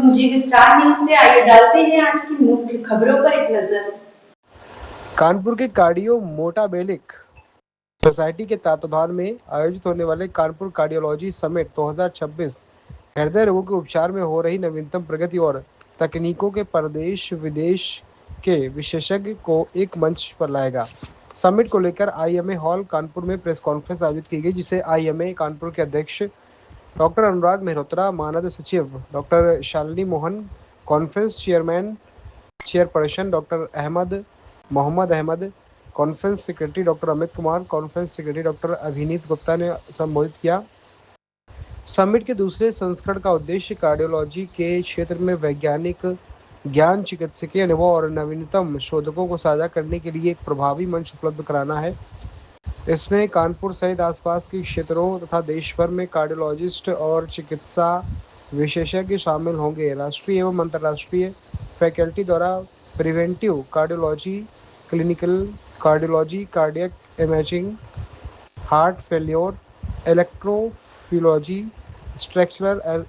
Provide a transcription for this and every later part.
जी star news से आइए डालते हैं आज की मुख्य खबरों पर एक नजर। कानपुर के कार्डियो मोटाबेलिक सोसाइटी के तत्वाधान में आयोजित होने वाले कानपुर कार्डियोलॉजी समिट 2026 हृदय रोगों के उपचार में हो रही नवीनतम प्रगति और तकनीकों के प्रदेश विदेश के विशेषज्ञ को एक मंच पर लाएगा। समिट को लेकर आईएमए हॉल कानपुर में प्रेस कॉन्फ्रेंस आयोजित की गई, जिसे आईएमए कानपुर के अध्यक्ष डॉक्टर अनुराग मेहरोत्रा, मानद सचिव doctor Shalini Mohan, conference chairperson doctor Mohammad Ahmad, conference secretary doctor Amit Kumar, conference secretary doctor Abhineet Gupta ने संबोधित किया। समिट के दूसरे संस्करण का उद्देश्य कार्डियोलॉजी के क्षेत्र में वैज्ञानिक ज्ञान, चिकित्सकीय अनुभव और नवीनतम शोधकों को साझा करने के लिए एक प्रभावी मंच उपलब्ध कराना है। इसमें कानपुर सहित आसपास के क्षेत्रों तथा देश भर में कार्डियोलॉजिस्ट और चिकित्सा विशेषज्ञ शामिल होंगे। राष्ट्रीय एवं अंतर्राष्ट्रीय फैकल्टी द्वारा preventive cardiology, clinical cardiology, cardiac imaging, heart failure, electrophysiology, structural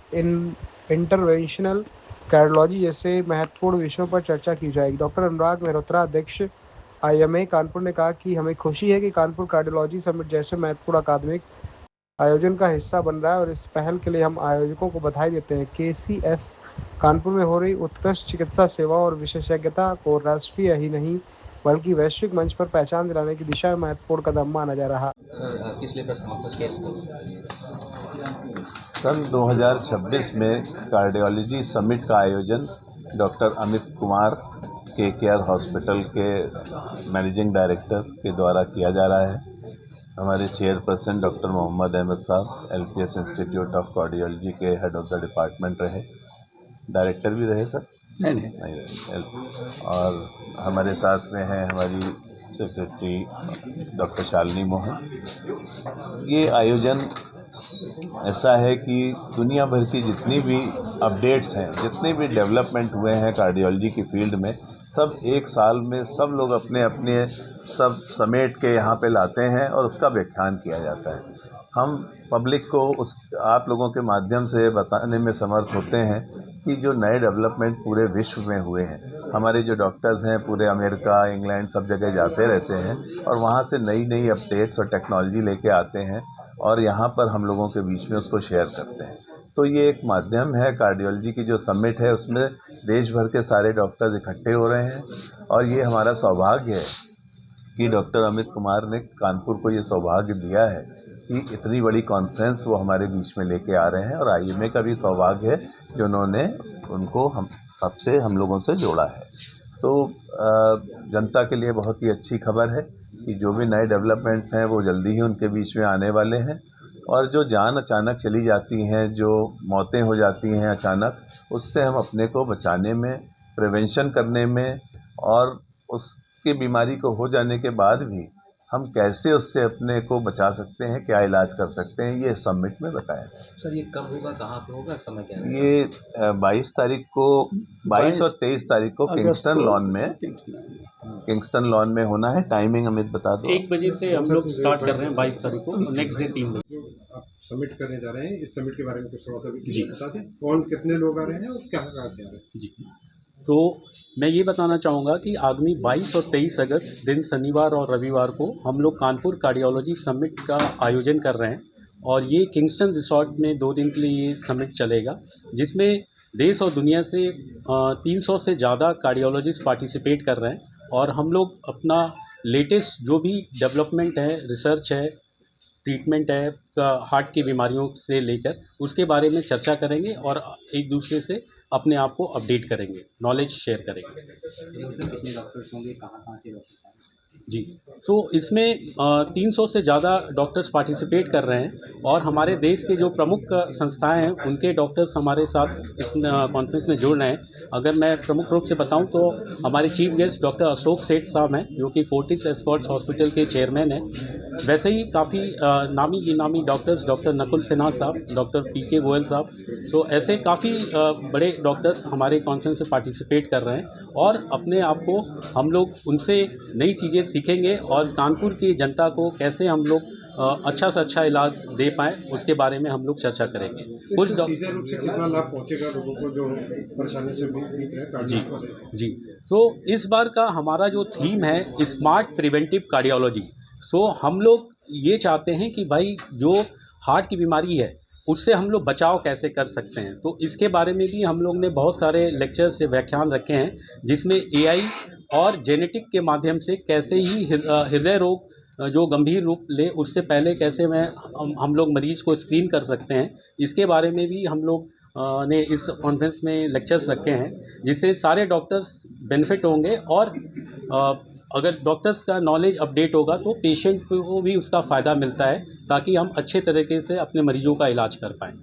interventional cardiology जैसे महत्वपूर्ण विषयों पर चर्चा की जाएगी। डॉक्टर अनुराग मेहरोत्रा, अध्यक्ष आईएमए कानपुर, ने कहा कि हमें खुशी है कि कानपुर कार्डियोलॉजी समिट जैसे महत्वपूर्ण अकादमिक आयोजन का हिस्सा बन रहा है और इस पहल के लिए हम आयोजकों को बधाई देते हैं। केसीएस कानपुर में हो रही उत्कृष्ट चिकित्सा सेवा और विशेषज्ञता को राष्ट्रीय ही नहीं बल्कि वैश्विक मंच पर पहचान दिलाने की दिशा में महत्वपूर्ण कदम माना जा रहा। सन 2026 में कार्डियोलॉजी समिट का आयोजन doctor Amit Kumar KKR hospital के मैनेजिंग डायरेक्टर के द्वारा किया जा रहा है। हमारे चेयरपर्सन डॉक्टर मोहम्मद अहमद साहब एलपीएस इंस्टीट्यूट ऑफ कार्डियोलॉजी के हेड ऑफ द डिपार्टमेंट रहे, डायरेक्टर भी रहे सर नहीं रहे। और हमारे साथ में है हमारी सेक्रेटरी डॉक्टर शालिनी मोहन। ये आयोजन ऐसा है कि दुनिया भर की जितनी भी अपडेट्स हैं, जितने भी डेवलपमेंट हुए हैं कार्डियोलॉजी की फील्ड में, सब एक साल में सब लोग अपने अपने सब समेट के यहाँ पे लाते हैं और उसका व्याख्यान किया जाता है। हम पब्लिक को उस आप लोगों के माध्यम से बताने में समर्थ होते हैं कि जो नए डेवलपमेंट पूरे विश्व में हुए हैं, हमारे जो डॉक्टर्स हैं पूरे अमेरिका, इंग्लैंड सब जगह जाते रहते हैं और वहाँ से नई नई अपडेट्स और टेक्नोलॉजी लेके आते हैं और यहाँ पर हम लोगों के बीच में उसको शेयर करते हैं। तो ये एक माध्यम है कार्डियोलॉजी की जो समिट है, उसमें देश भर के सारे डॉक्टर्स इकट्ठे हो रहे हैं और ये हमारा सौभाग्य है कि डॉक्टर अमित कुमार ने कानपुर को ये सौभाग्य दिया है कि इतनी बड़ी कॉन्फ्रेंस वो हमारे बीच में लेके आ रहे हैं और आईएमए का भी सौभाग्य है कि उन्होंने उनको हम लोगों से जोड़ा है। तो जनता के लिए बहुत ही अच्छी खबर है कि जो भी नए डेवलपमेंट्स हैं वो जल्दी ही उनके बीच में आने वाले हैं और जो जान अचानक चली जाती हैं, जो मौतें हो जाती हैं अचानक, उससे हम अपने को बचाने में, प्रिवेंशन करने में और उसकी बीमारी को हो जाने के बाद भी हम कैसे उससे अपने को बचा सकते हैं, क्या इलाज कर सकते हैं, ये समिट में बताया जाए। सर ये कब होगा, कहाँ पे होगा, समय क्या है? ये 22 तारीख को 22 और 23 तारीख को किंगस्टन लॉन में होना है। टाइमिंग अमित बता दो। 1 बजे से हम लोग स्टार्ट कर रहे हैं 22 तारीख को, नेक्स्ट डे 3 बजे। आप समिट करने जा रहे हैं, इस समिट के बारे में कुछ थोड़ा सा भी बता दें। कौन कितने लोग आ रहे हैं और कहाँ से आ रहे हैं? जी, तो मैं ये बताना चाहूँगा कि आगामी 22 और 23 अगस्त दिन शनिवार और रविवार को हम लोग कानपुर कार्डियोलॉजी समिट का आयोजन कर रहे हैं और ये किंगस्टन रिसॉर्ट में 2 दिन के लिए ये समिट चलेगा, जिसमें देश और दुनिया से 300 से ज़्यादा कार्डियोलॉजिस्ट पार्टिसिपेट कर रहे हैं और हम लोग अपना लेटेस्ट जो भी डेवलपमेंट है, रिसर्च है, ट्रीटमेंट है हार्ट की बीमारियों से लेकर, उसके बारे में चर्चा करेंगे और एक दूसरे से अपने आप को अपडेट करेंगे, नॉलेज शेयर करेंगे। कितने डॉक्टर्स होंगे, कहाँ से डॉक्टर्स आएंगे? जी, तो इसमें 300 से ज़्यादा डॉक्टर्स पार्टिसिपेट कर रहे हैं और हमारे देश के जो प्रमुख संस्थाएं हैं उनके डॉक्टर्स हमारे साथ इस कॉन्फ्रेंस में जुड़ रहे हैं। अगर मैं प्रमुख रूप से बताऊं तो हमारे चीफ गेस्ट डॉक्टर अशोक सेठ साहब हैं, जो कि फोर्टिस एस्कॉर्ट्स हॉस्पिटल के चेयरमैन हैं। वैसे ही काफ़ी नामी गिनामी डॉक्टर्स, डॉक्टर नकुल सिन्हा साहब, डॉक्टर पीके गोयल साहब, सो ऐसे काफ़ी बड़े डॉक्टर्स हमारे कॉन्फ्रेंस में पार्टिसिपेट कर रहे हैं और अपने आप को हम लोग उनसे नई चीज़ें सीखेंगे और कानपुर की जनता को कैसे हम लोग अच्छा से अच्छा इलाज दे पाएँ, उसके बारे में हम लोग चर्चा करेंगे। कुछ सीधे रूप से कितना लाभ पहुंचेगा लोगों को जो परेशानियों से बीत रहे हैं कार्डियो जी, तो इस बार का हमारा जो थीम है स्मार्ट प्रिवेंटिव कार्डियोलॉजी। सो हम लोग ये चाहते हैं कि भाई जो हार्ट की बीमारी है उससे हम लोग बचाव कैसे कर सकते हैं, तो इसके बारे में भी हम लोग ने बहुत सारे लेक्चर से व्याख्यान रखे हैं, जिसमें एआई और जेनेटिक के माध्यम से कैसे ही हृदय रोग जो गंभीर रूप ले उससे पहले कैसे हम लोग मरीज़ को स्क्रीन कर सकते हैं, इसके बारे में भी हम लोग ने इस कॉन्फ्रेंस में लेक्चर्स रखे हैं, जिससे सारे डॉक्टर्स बेनिफिट होंगे। और अगर डॉक्टर्स का नॉलेज अपडेट होगा तो पेशेंट को भी उसका फ़ायदा मिलता है, ताकि हम अच्छे तरीके से अपने मरीजों का इलाज कर पाएँ।